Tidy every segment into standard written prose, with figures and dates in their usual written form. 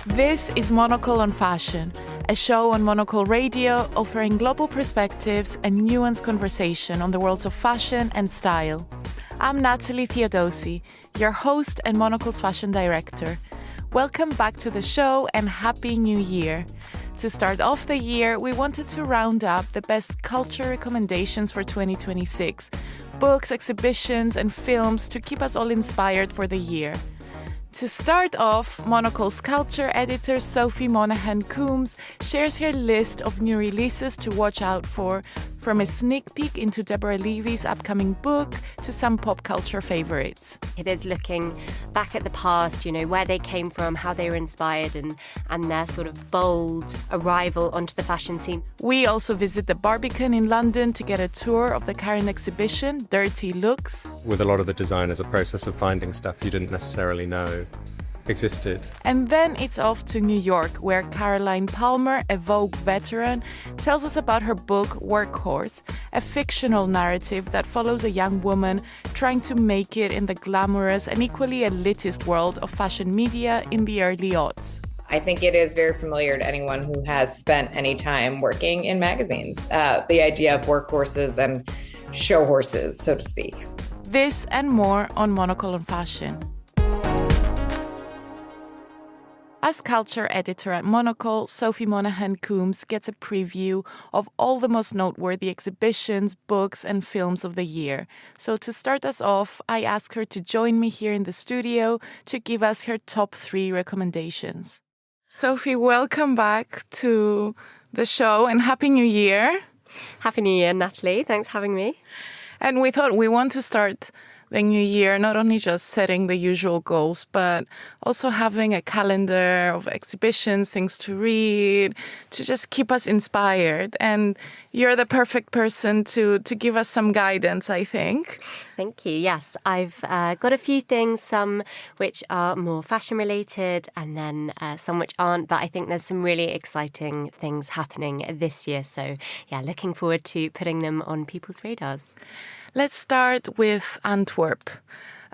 This is Monocle on Fashion, a show on Monocle Radio offering global perspectives and nuanced conversation on the worlds of fashion and style. I'm Natalie Theodosi, your host and Monocle's fashion director. Welcome back to the show and Happy New Year. To start off the year, we wanted to round up the best culture recommendations for 2026, books, exhibitions, and films to keep us all inspired for the year. To start off, Monocle's culture editor Sophie Monaghan-Coombs shares her list of new releases to watch out for, from a sneak peek into Deborah Levy's upcoming book to some pop culture favourites. It is looking back at the past, where they came from, how they were inspired and their sort of bold arrival onto the fashion scene. We also visit the Barbican in London to get a tour of the current exhibition, Dirty Looks. With a lot of the design as a process of finding stuff you didn't necessarily know existed. And then it's off to New York, where Caroline Palmer, a Vogue veteran, tells us about her book Workhorse, a fictional narrative that follows a young woman trying to make it in the glamorous and equally elitist world of fashion media in the early aughts. I think it is very familiar to anyone who has spent any time working in magazines, the idea of workhorses and show horses, so to speak. This and more on Monocle on Fashion. As culture editor at Monocle, Sophie Monaghan-Coombs gets a preview of all the most noteworthy exhibitions, books, and films of the year. So to start us off, I ask her to join me here in the studio to give us her top 3 recommendations. Sophie, welcome back to the show and Happy New Year. Happy New Year, Natalie. Thanks for having me. And we thought we want to start the new year, not only just setting the usual goals, but also having a calendar of exhibitions, things to read, to just keep us inspired. And you're the perfect person to give us some guidance, I think. Thank you. Yes, I've got a few things, some which are more fashion related and then some which aren't. But I think there's some really exciting things happening this year. So yeah, looking forward to putting them on people's radars. Let's start with Antwerp.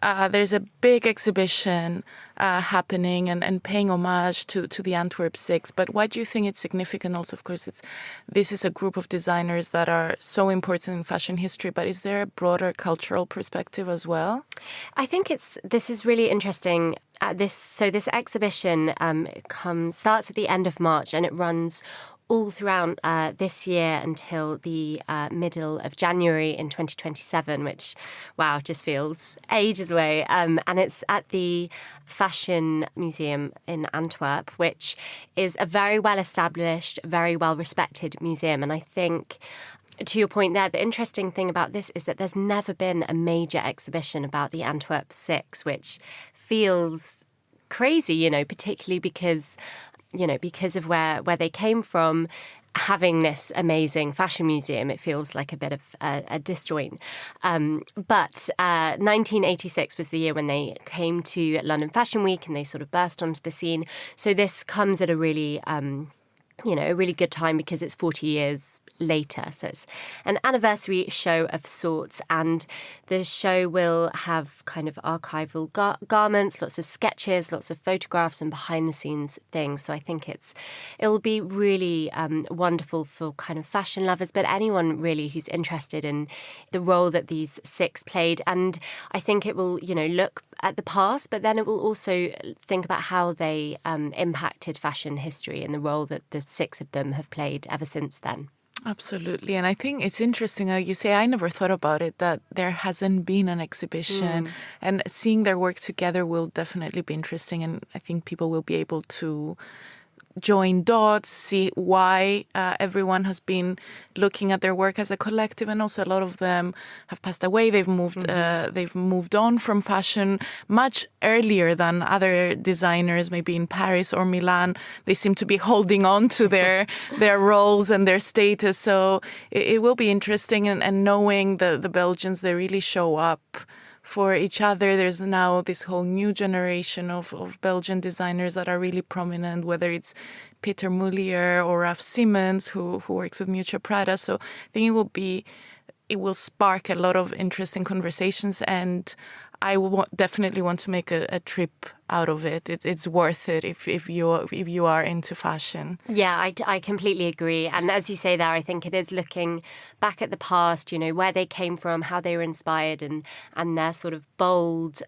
There's a big exhibition happening and paying homage to the Antwerp Six. But why do you think it's significant? Also, of course, this is a group of designers that are so important in fashion history. But is there a broader cultural perspective as well? I think this is really interesting. This exhibition starts at the end of March and it runs all throughout this year until the middle of January in 2027, which, wow, just feels ages away. And it's at the Fashion Museum in Antwerp, which is a very well-established, very well-respected museum. And I think, to your point there, the interesting thing about this is that there's never been a major exhibition about the Antwerp Six, which feels crazy, particularly because of where they came from. Having this amazing fashion museum, it feels like a bit of a disjoint. But 1986 was the year when they came to London Fashion Week and they sort of burst onto the scene. So this comes at a really, a really good time because it's 40 years later. So it's an anniversary show of sorts, and the show will have kind of archival garments, lots of sketches, lots of photographs and behind the scenes things. So I think it will be really wonderful for kind of fashion lovers, but anyone really who's interested in the role that these six played. And I think it will, look at the past, but then it will also think about how they impacted fashion history and the role that the six of them have played ever since then. Absolutely. And I think it's interesting, you say, I never thought about it, that there hasn't been an exhibition. And seeing their work together will definitely be interesting. And I think people will be able to join dots, see why everyone has been looking at their work as a collective, and also a lot of them have passed away. They've moved on from fashion much earlier than other designers, maybe in Paris or Milan. They seem to be holding on to their roles and their status. So it will be interesting, and knowing the Belgians, they really show up for each other. There's now this whole new generation of Belgian designers that are really prominent, whether it's Peter Mulier or Raf Simons, who works with Miuccia Prada. So I think it will spark a lot of interesting conversations, and I definitely want to make a trip out of it. It's worth it if you are into fashion. Yeah, I completely agree. And as you say there, I think it is looking back at the past, where they came from, how they were inspired, and their sort of bold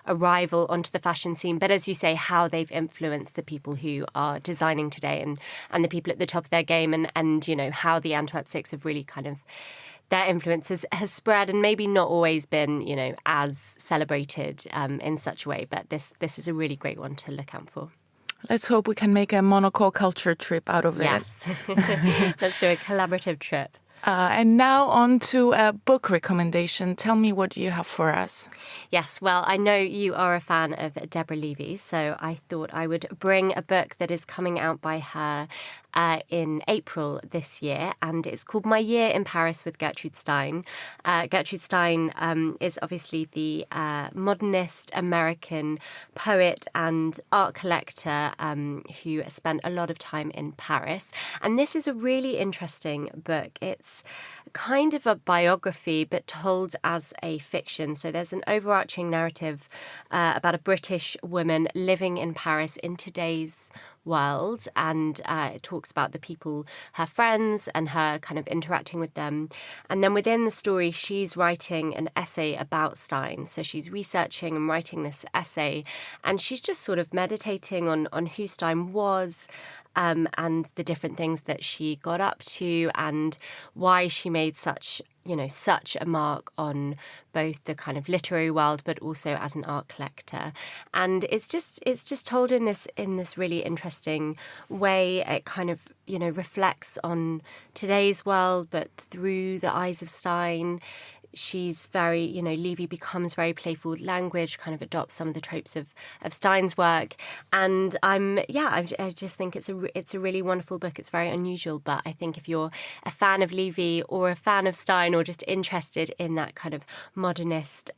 arrival onto the fashion scene. But as you say, how they've influenced the people who are designing today and the people at the top of their game, and how the Antwerp Six have really kind of, their influence has spread and maybe not always been, as celebrated in such a way. But this is a really great one to look out for. Let's hope we can make a Monocle culture trip out of it. Yes. Let's do a collaborative trip. And now on to a book recommendation. Tell me what you have for us. Yes, well, I know you are a fan of Deborah Levy, so I thought I would bring a book that is coming out by her in April this year, and it's called My Year in Paris with Gertrude Stein. Gertrude Stein is obviously the modernist American poet and art collector who spent a lot of time in Paris. And this is a really interesting book. It's kind of a biography, but told as a fiction. So there's an overarching narrative about a British woman living in Paris in today's world, and it talks about the people, her friends, and her kind of interacting with them. And then within the story, she's writing an essay about Stein. So she's researching and writing this essay, and she's just sort of meditating on who Stein was, and the different things that she got up to, and why she made such a mark on both the kind of literary world, but also as an art collector. And it's just told in this really interesting way. It kind of, reflects on today's world, but through the eyes of Stein. She's very, Levy becomes very playful with language, kind of adopts some of the tropes of Stein's work. And I just think it's a really wonderful book. It's very unusual, but I think if you're a fan of Levy or a fan of Stein or just interested in that kind of modernist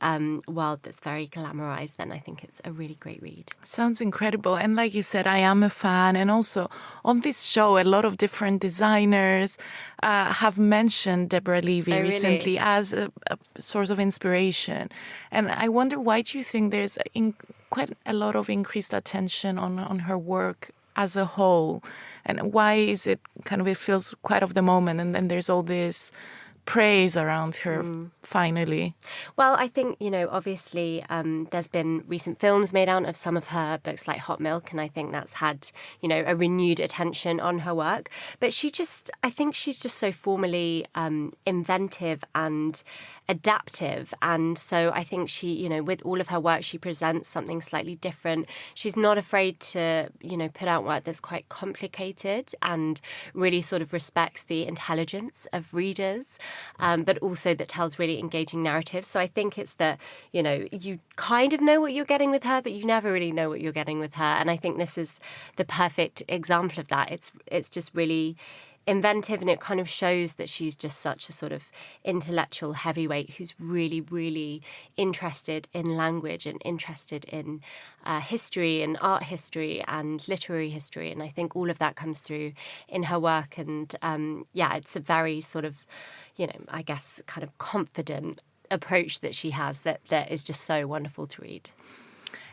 world that's very glamorized, then I think it's a really great read. Sounds incredible. And like you said, I am a fan. And also on this show, a lot of different designers have mentioned Deborah Levy recently as a source of inspiration. And I wonder, why do you think there's quite a lot of increased attention on her work as a whole? And why is it kind of, it feels quite of the moment, and then there's all this praise around her finally? Well, I think, obviously there's been recent films made out of some of her books like Hot Milk, and I think that's had, a renewed attention on her work. But I think she's just so formally inventive and adaptive. And so I think she, with all of her work, she presents something slightly different. She's not afraid to, put out work that's quite complicated and really sort of respects the intelligence of readers, but also that tells really engaging narratives. So I think it's that, you kind of know what you're getting with her, but you never really know what you're getting with her. And I think this is the perfect example of that. It's just really inventive, and it kind of shows that she's just such a sort of intellectual heavyweight who's really, really interested in language and interested in history and art history and literary history. And I think all of that comes through in her work. And it's a very sort of, I guess, kind of confident approach that she has that is just so wonderful to read.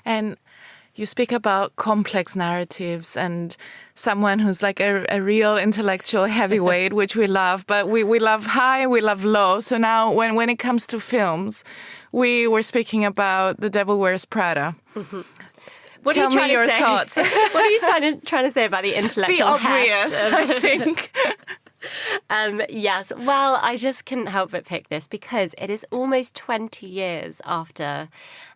And you speak about complex narratives and someone who's like a real intellectual heavyweight, which we love, but we love high, we love low. So now when it comes to films, we were speaking about The Devil Wears Prada. Mm-hmm. Tell me your thoughts. What are you trying to say about the intellectual The obvious, I think. Yes, well, I just couldn't help but pick this because it is almost 20 years after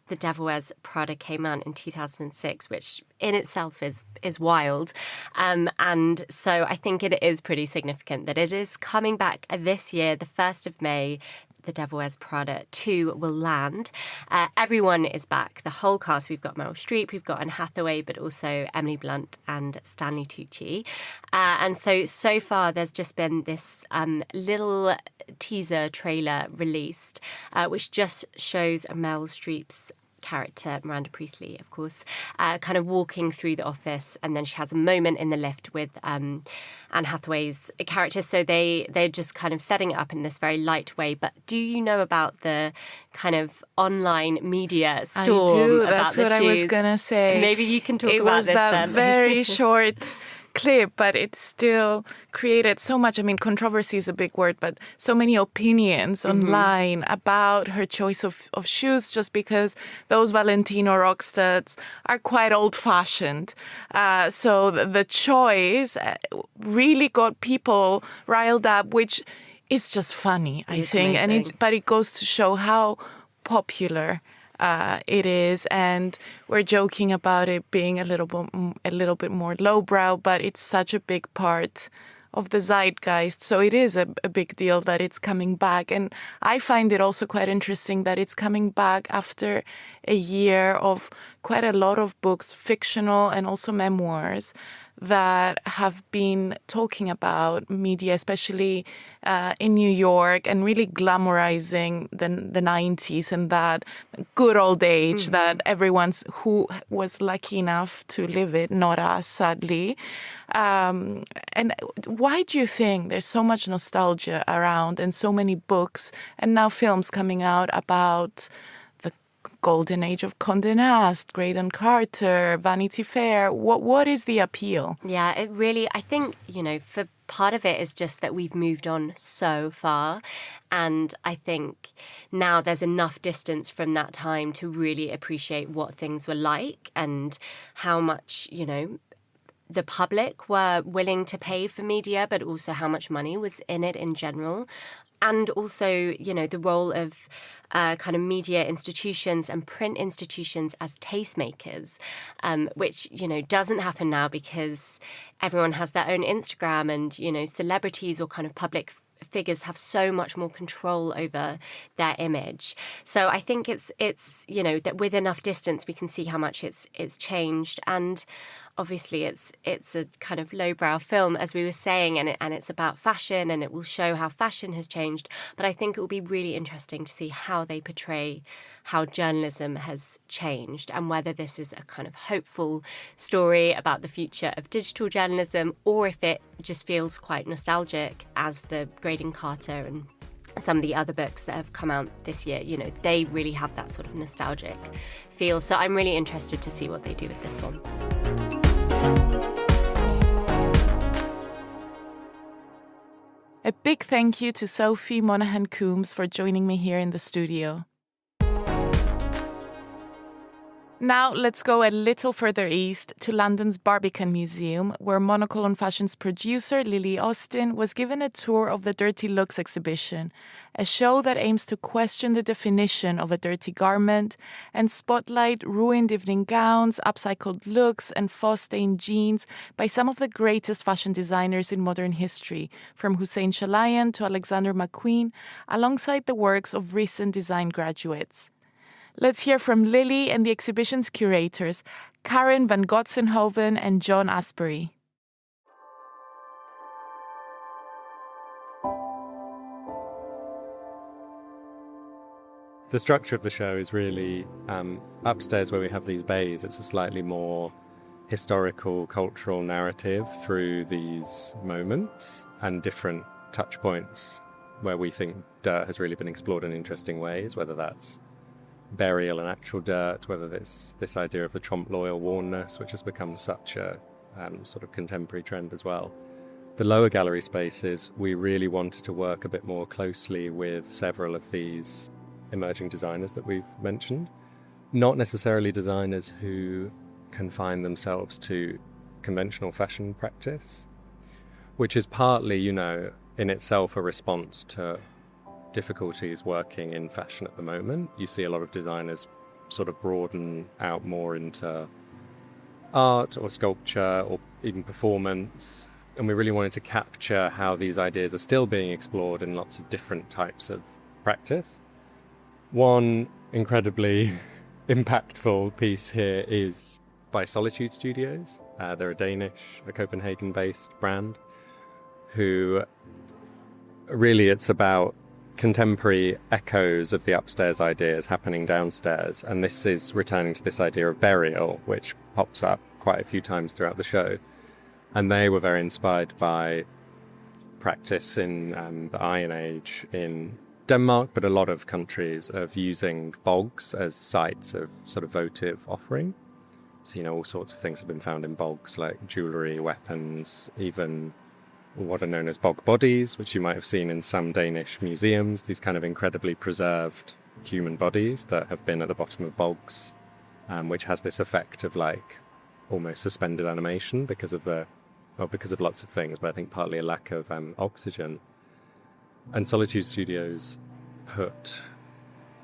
The Devil Wears Prada came out in 2006, which in itself is wild. And so I think it is pretty significant that it is coming back this year, the 1st of May. The Devil Wears Prada 2 will land. Everyone is back. The whole cast. We've got Meryl Streep, we've got Anne Hathaway, but also Emily Blunt and Stanley Tucci. And so far, there's just been this little teaser trailer released, which just shows Meryl Streep's character, Miranda Priestley, of course, kind of walking through the office, and then she has a moment in the lift with Anne Hathaway's character. So they're just kind of setting it up in this very light way. But do you know about the kind of online media storm? I do. About That's the what shoes? I was gonna say. Maybe you can talk it about was this that then. very short clip, but it still created so much. I mean, controversy is a big word, but so many opinions online about her choice of shoes, just because those Valentino Rockstuds are quite old-fashioned. So the choice really got people riled up, which is just funny, I think. Amazing. But it goes to show how popular it is, and we're joking about it being a little bit more lowbrow, but it's such a big part of the zeitgeist. So it is a big deal that it's coming back, and I find it also quite interesting that it's coming back after a year of quite a lot of books, fictional and also memoirs, that have been talking about media, especially in New York, and really glamorizing the 90s and that good old age that everyone's who was lucky enough to live it, not us, sadly. And why do you think there's so much nostalgia around and so many books and now films coming out about the golden age of Condé Nast, Graydon Carter, Vanity Fair? What is the appeal? Yeah, it really, I think, for part of it is just that we've moved on so far. And I think now there's enough distance from that time to really appreciate what things were like and how much, the public were willing to pay for media, but also how much money was in it in general. And also, the role of kind of media institutions and print institutions as tastemakers, which, doesn't happen now because everyone has their own Instagram and, celebrities or kind of public figures have so much more control over their image. So I think it's that with enough distance we can see how much it's changed. And obviously it's a kind of lowbrow film, as we were saying, and it's about fashion, and it will show how fashion has changed. But I think it will be really interesting to see how they portray how journalism has changed, and whether this is a kind of hopeful story about the future of digital journalism, or if it just feels quite nostalgic, as the Graydon Carter and some of the other books that have come out this year, they really have that sort of nostalgic feel. So I'm really interested to see what they do with this one. A big thank you to Sophie Monaghan-Coombs for joining me here in the studio. Now let's go a little further east to London's Barbican Museum, where Monocle on Fashion's producer Lily Austin was given a tour of the Dirty Looks exhibition, a show that aims to question the definition of a dirty garment and spotlight ruined evening gowns, upcycled looks, and faux-stained jeans by some of the greatest fashion designers in modern history, from Hussein Chalayan to Alexander McQueen, alongside the works of recent design graduates. Let's hear from Lily and the exhibition's curators, Karen van Gotsenhoven and John Asbury. The structure of the show is really upstairs where we have these bays. It's a slightly more historical, cultural narrative through these moments and different touch points where we think dirt has really been explored in interesting ways, whether that's burial and actual dirt, whether it's this idea of the trompe l'oeil wornness, which has become such a sort of contemporary trend as well. The lower gallery spaces, we really wanted to work a bit more closely with several of these emerging designers that we've mentioned. Not necessarily designers who confine themselves to conventional fashion practice, which is partly, in itself a response to difficulties working in fashion at the moment. You see a lot of designers sort of broaden out more into art or sculpture or even performance. And we really wanted to capture how these ideas are still being explored in lots of different types of practice. One incredibly impactful piece here is by Solitude Studios. They're a Copenhagen-based brand who really it's about contemporary echoes of the upstairs ideas happening downstairs, and this is returning to this idea of burial, which pops up quite a few times throughout the show. And they were very inspired by practice in the Iron Age in Denmark, but a lot of countries, of using bogs as sites of sort of votive offering. So, all sorts of things have been found in bogs, like jewellery, weapons, even what are known as bog bodies, which you might have seen in some Danish museums, these kind of incredibly preserved human bodies that have been at the bottom of bogs, which has this effect of like almost suspended animation because of lots of things, but I think partly a lack of oxygen. And Solitude Studios put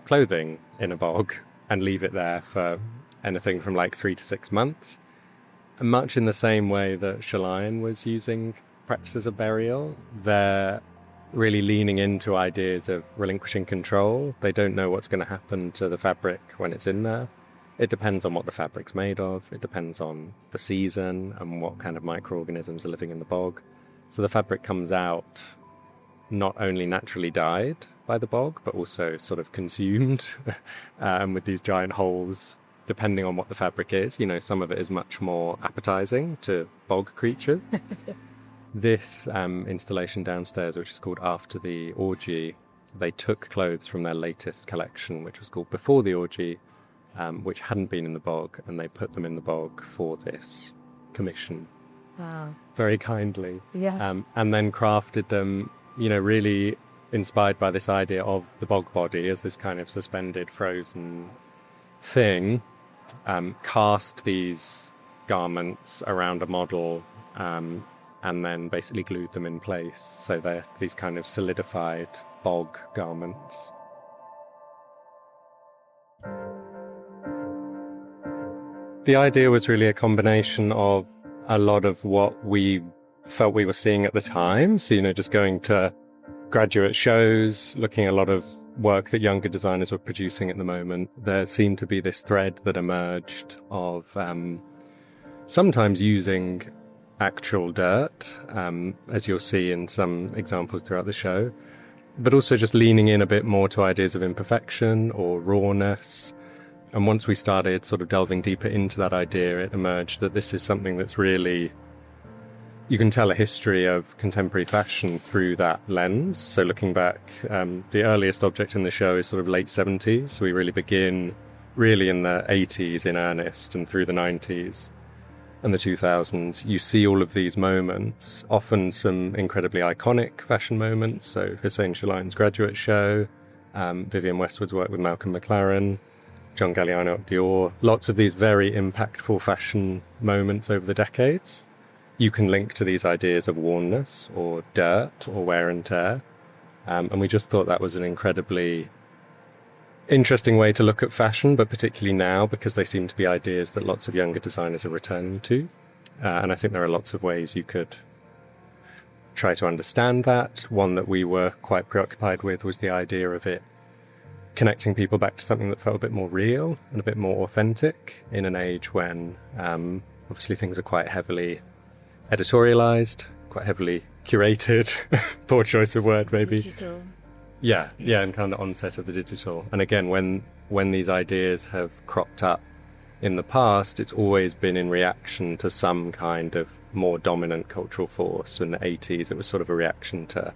clothing in a bog and leave it there for anything from like 3 to 6 months, and much in the same way that Schleien was using practices of burial. They're really leaning into ideas of relinquishing control. They don't know what's going to happen to the fabric when it's in there. It depends on what the fabric's made of. It depends on the season and what kind of microorganisms are living in the bog. So the fabric comes out not only naturally dyed by the bog, but also sort of consumed with these giant holes, depending on what the fabric is. Some of it is much more appetizing to bog creatures. This installation downstairs, which is called After the Orgy, they took clothes from their latest collection, which was called Before the Orgy, which hadn't been in the bog, and they put them in the bog for this commission. Wow. Very kindly. Yeah. And then crafted them, really inspired by this idea of the bog body as this kind of suspended, frozen thing, cast these garments around a model, and then basically glued them in place. So they're these kind of solidified bog garments. The idea was really a combination of a lot of what we felt we were seeing at the time. So, just going to graduate shows, looking at a lot of work that younger designers were producing at the moment. There seemed to be this thread that emerged of sometimes using actual dirt, as you'll see in some examples throughout the show, but also just leaning in a bit more to ideas of imperfection or rawness. And once we started sort of delving deeper into that idea, it emerged that this is something that's really, you can tell a history of contemporary fashion through that lens. So looking back, the earliest object in the show is sort of late 70s. So we really begin really in the 80s in earnest, and through the 90s and the 2000s, you see all of these moments, often some incredibly iconic fashion moments. So Hussein Schleien's graduate show, Vivienne Westwood's work with Malcolm McLaren, John Galliano at Dior, lots of these very impactful fashion moments over the decades. You can link to these ideas of wornness or dirt or wear and tear. And we just thought that was an incredibly interesting way to look at fashion, but particularly now because they seem to be ideas that lots of younger designers are returning to. And I think there are lots of ways you could try to understand that. One that we were quite preoccupied with was the idea of it connecting people back to something that felt a bit more real and a bit more authentic in an age when obviously things are quite heavily editorialized, quite heavily curated. Poor choice of word, maybe. Digital. Yeah, and kind of onset of the digital. And again, when these ideas have cropped up in the past, it's always been in reaction to some kind of more dominant cultural force. So in the 80s, it was sort of a reaction to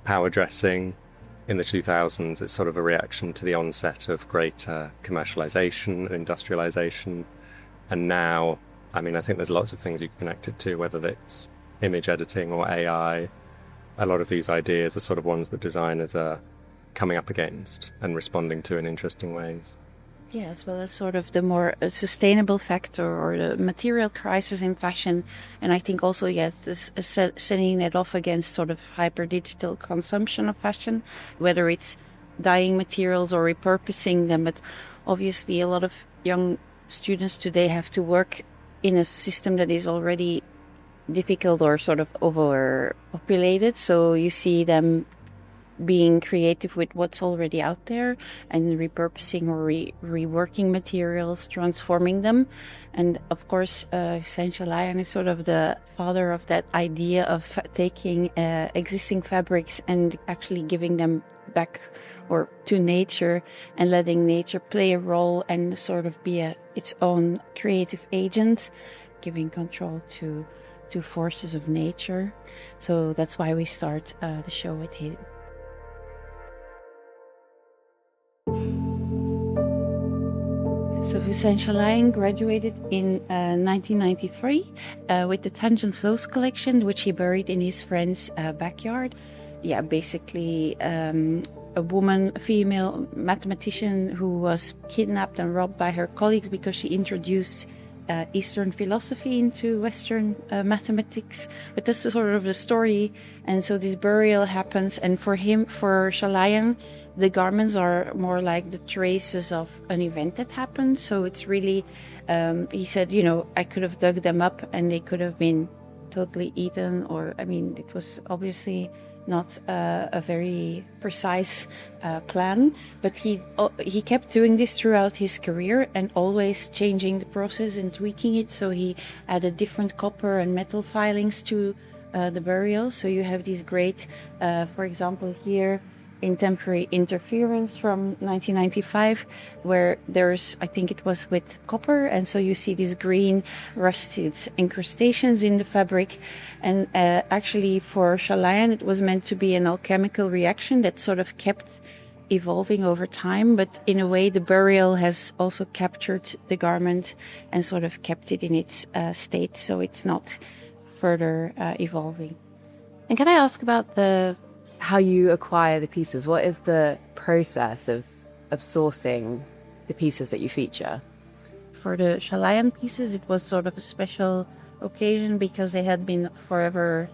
power dressing. In the 2000s, it's sort of a reaction to the onset of greater commercialization and industrialization. And now, I think there's lots of things you can connect it to, whether it's image editing or AI. A lot of these ideas are sort of ones that designers are coming up against and responding to in interesting ways. Yeah, as well as sort of the more sustainable factor or the material crisis in fashion. And I think also, yes, this setting it off against sort of hyper-digital consumption of fashion, whether it's dyeing materials or repurposing them. But obviously a lot of young students today have to work in a system that is already difficult or sort of overpopulated. So you see them being creative with what's already out there and repurposing or reworking materials, transforming them. And of course, Hussein Schleien is sort of the father of that idea of taking existing fabrics and actually giving them back or to nature and letting nature play a role and sort of be its own creative agent, giving control to forces of nature. So that's why we start the show with him. So Hussein Chalayan graduated in 1993 with the Tangent Flows collection, which he buried in his friend's backyard. Yeah, basically a female mathematician who was kidnapped and robbed by her colleagues because she introduced Eastern philosophy into Western mathematics. But that's sort of the story. And so this burial happens. And for Chalayan, the garments are more like the traces of an event that happened. So it's really, he said, I could have dug them up and they could have been totally eaten. It was obviously not a very precise plan, but he kept doing this throughout his career and always changing the process and tweaking it. So he added different copper and metal filings to the burial. So you have these great, for example, here in Temporary Interference from 1995, where there's, I think it was with copper, and so you see these green rusted incrustations in the fabric. And actually for Chalayan, it was meant to be an alchemical reaction that sort of kept evolving over time, but in a way the burial has also captured the garment and sort of kept it in its state, so it's not further evolving. And can I ask about how you acquire the pieces? What is the process of sourcing the pieces that you feature? For the Chalayan pieces, it was sort of a special occasion because they had been forever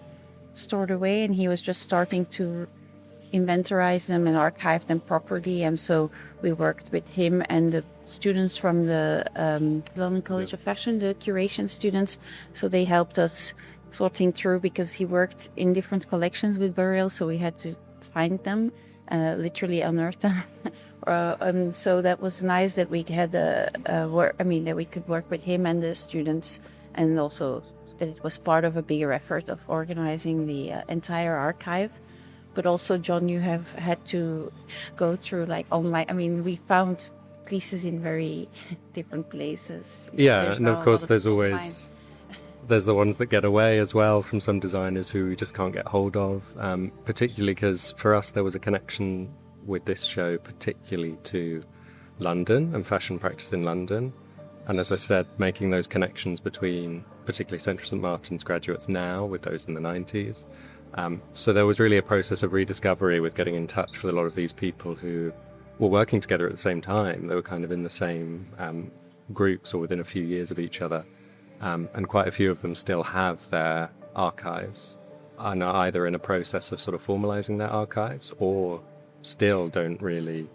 stored away and he was just starting to inventorize them and archive them properly. And so we worked with him and the students from the London College of Fashion, the curation students. So they helped us sorting through because he worked in different collections with burials, so we had to find them, literally unearth them. So that was nice that we had that we could work with him and the students, and also that it was part of a bigger effort of organizing the entire archive. But also, John, you have had to go through online. We found pieces in very different places. Yeah, and of course there's the ones that get away as well from some designers who we just can't get hold of, particularly because for us there was a connection with this show particularly to London and fashion practice in London. And as I said, making those connections between particularly Central St Martin's graduates now with those in the 90s. So there was really a process of rediscovery with getting in touch with a lot of these people who were working together at the same time. They were kind of in the same groups or within a few years of each other. And quite a few of them still have their archives and are either in a process of sort of formalizing their archives or still don't really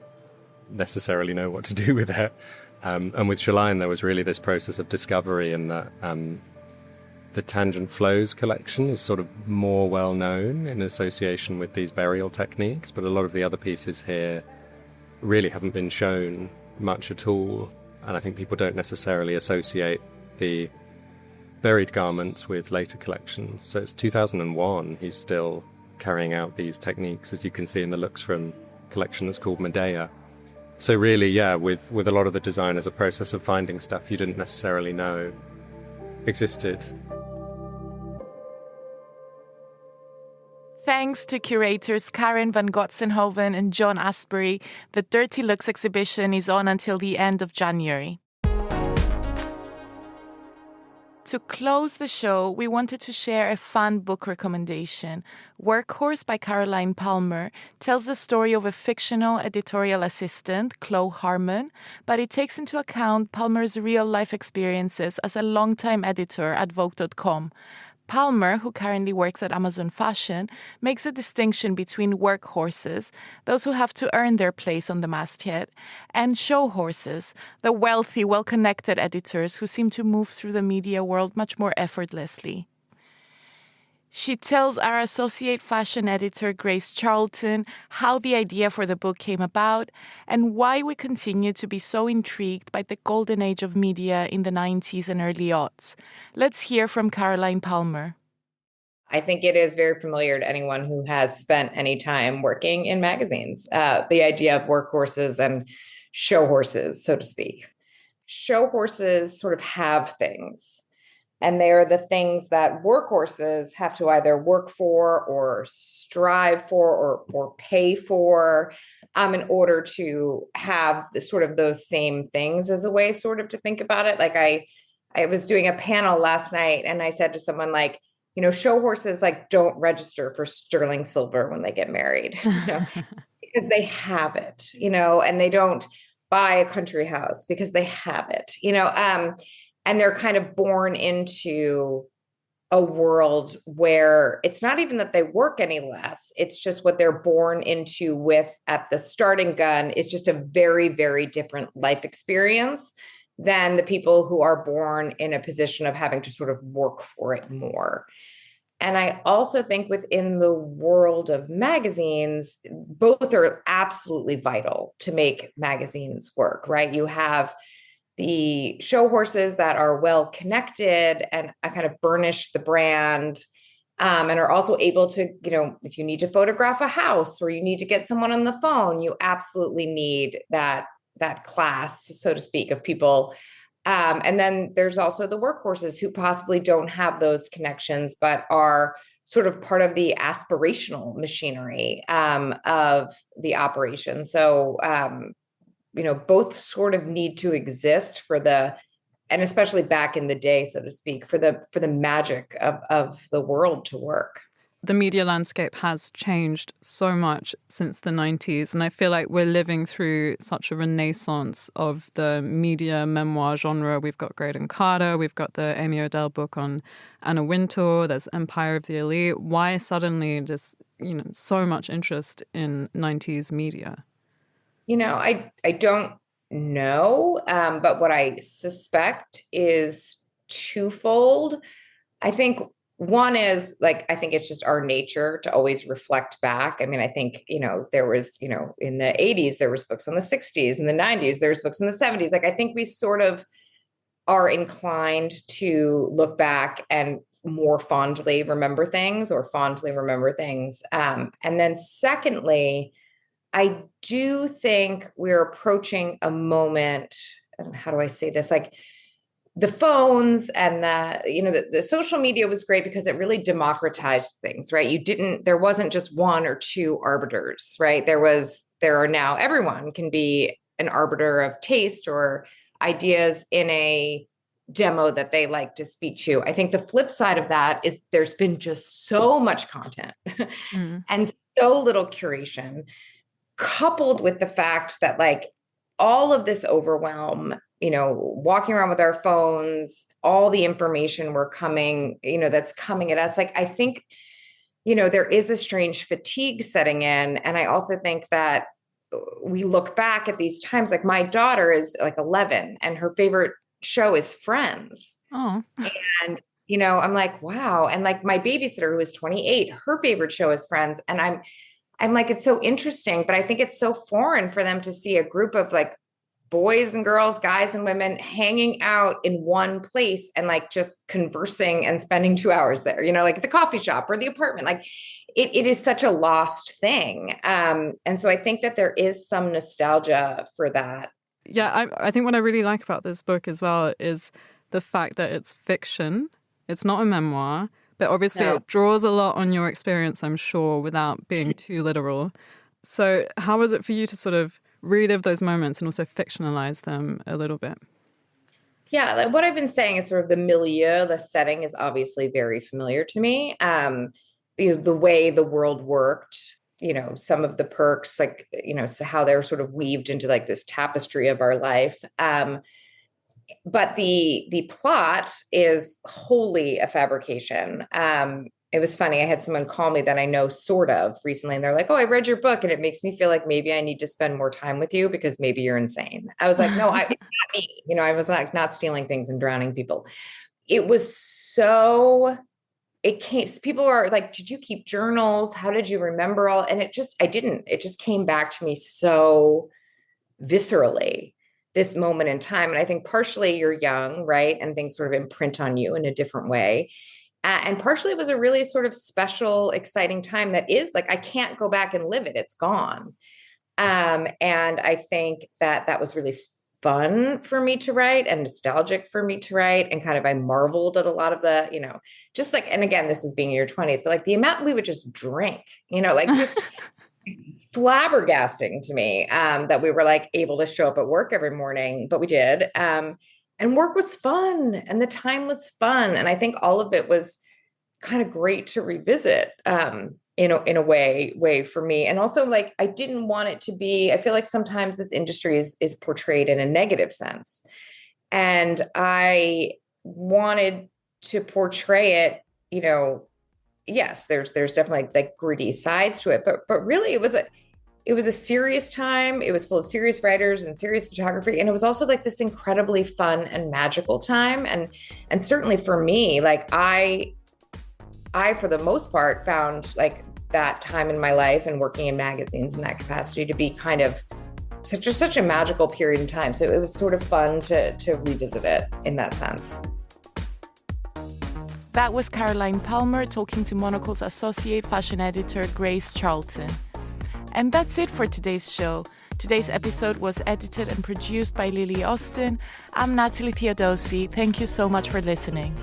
necessarily know what to do with it. And with Chalayan, there was really this process of discovery, and that the Tangent Flows collection is sort of more well known in association with these burial techniques, but a lot of the other pieces here really haven't been shown much at all. And I think people don't necessarily associate the buried garments with later collections. So it's 2001, he's still carrying out these techniques, as you can see in the looks from collection that's called Medea. So really, yeah, with a lot of the designers, a process of finding stuff you didn't necessarily know existed. Thanks to curators Karen van Gotsenhoven and John Asbury, the Dirty Looks exhibition is on until the end of January. To close the show, we wanted to share a fun book recommendation. Workhorse by Caroline Palmer tells the story of a fictional editorial assistant, Chloe Harmon, but it takes into account Palmer's real-life experiences as a longtime editor at Vogue.com. Palmer, who currently works at Amazon Fashion, makes a distinction between workhorses, those who have to earn their place on the masthead, and show horses, the wealthy, well-connected editors who seem to move through the media world much more effortlessly. She tells our associate fashion editor, Grace Charlton, how the idea for the book came about and why we continue to be so intrigued by the golden age of media in the 90s and early aughts. Let's hear from Caroline Palmer. I think it is very familiar to anyone who has spent any time working in magazines. The idea of workhorses and show horses, so to speak. Show horses sort of have things, and they are the things that workhorses have to either work for or strive for or pay for in order to have the sort of those same things, as a way sort of to think about it. Like I was doing a panel last night and I said to someone, like, show horses like don't register for sterling silver when they get married, because they have it, and they don't buy a country house because they have it, and they're kind of born into a world where it's not even that they work any less. It's just what they're born into with at the starting gun is just a very, very different life experience than the people who are born in a position of having to sort of work for it more. And I also think within the world of magazines, both are absolutely vital to make magazines work, right? You have the show horses that are well connected and kind of burnish the brand, and are also able to, if you need to photograph a house or you need to get someone on the phone, you absolutely need that class, so to speak, of people. And then there's also the workhorses who possibly don't have those connections, but are sort of part of the aspirational machinery of the operation. So, both sort of need to exist and especially back in the day, so to speak, for the magic of the world to work. The media landscape has changed so much since the 90s, and I feel like we're living through such a renaissance of the media memoir genre. We've got Graydon Carter, we've got the Amy Odell book on Anna Wintour, there's Empire of the Elite. Why suddenly just, so much interest in 90s media? I don't know, but what I suspect is twofold. I think one is I think it's just our nature to always reflect back. I mean, I think, there was, in the 80s, there was books on the 60s, in the 90s, there was books in the 70s. I think we sort of are inclined to look back and more fondly remember things. And then secondly, I do think we're approaching a moment, and how do I say this? Like the phones and the social media was great because it really democratized things, right? There wasn't just one or two arbiters, right? There are now, everyone can be an arbiter of taste or ideas in a demo that they like to speak to. I think the flip side of that is there's been just so much content and so little curation, coupled with the fact that all of this overwhelm, walking around with our phones, all the information that's coming at us. I think, there is a strange fatigue setting in. And I also think that we look back at these times, my daughter is 11 and her favorite show is Friends. Oh, and, I'm like, wow. And my babysitter who is 28, her favorite show is Friends. And I'm like, it's so interesting, but I think it's so foreign for them to see a group of boys and girls, guys and women hanging out in one place and just conversing and spending 2 hours there, the coffee shop or the apartment. It is such a lost thing. And so I think that there is some nostalgia for that. Yeah, I think what I really like about this book as well is the fact that it's fiction. It's not a memoir. But obviously It draws a lot on your experience, I'm sure, without being too literal. So how was it for you to sort of relive those moments and also fictionalize them a little bit? Yeah, what I've been saying is sort of the milieu, the setting is obviously very familiar to me. The way the world worked, some of the perks, so how they're sort of weaved into this tapestry of our life. But the plot is wholly a fabrication. It was funny. I had someone call me that I know sort of recently, and they're like, "Oh, I read your book, and it makes me feel like maybe I need to spend more time with you because maybe you're insane." I was like, "No, it's not me. I was not stealing things and drowning people." It was so. It came. People are like, "Did you keep journals? How did you remember all?" And I didn't. It just came back to me so viscerally. This moment in time. And I think partially you're young, right? And things sort of imprint on you in a different way. And partially it was a really sort of special, exciting time that is like, I can't go back and live it. It's gone. And I think that was really fun for me to write and nostalgic for me to write. And kind of, I marveled at a lot of the, just like, and again, this is being in your 20s, but like the amount we would just drink, like just it's flabbergasting to me that we were like able to show up at work every morning, but we did. And work was fun and the time was fun. And I think all of it was kind of great to revisit in a way for me. And also like, I didn't want it to be, I feel like sometimes this industry is portrayed in a negative sense. And I wanted to portray it, yes, there's definitely like gritty sides to it, but really it was a serious time. It was full of serious writers and serious photography. And it was also like this incredibly fun and magical time. And certainly for me, like I, for the most part, found like that time in my life and working in magazines in that capacity to be kind of such a magical period in time. So it was sort of fun to revisit it in that sense. That was Caroline Palmer talking to Monocle's associate fashion editor, Grace Charlton. And that's it for today's show. Today's episode was edited and produced by Lily Austin. I'm Natalie Theodosi. Thank you so much for listening.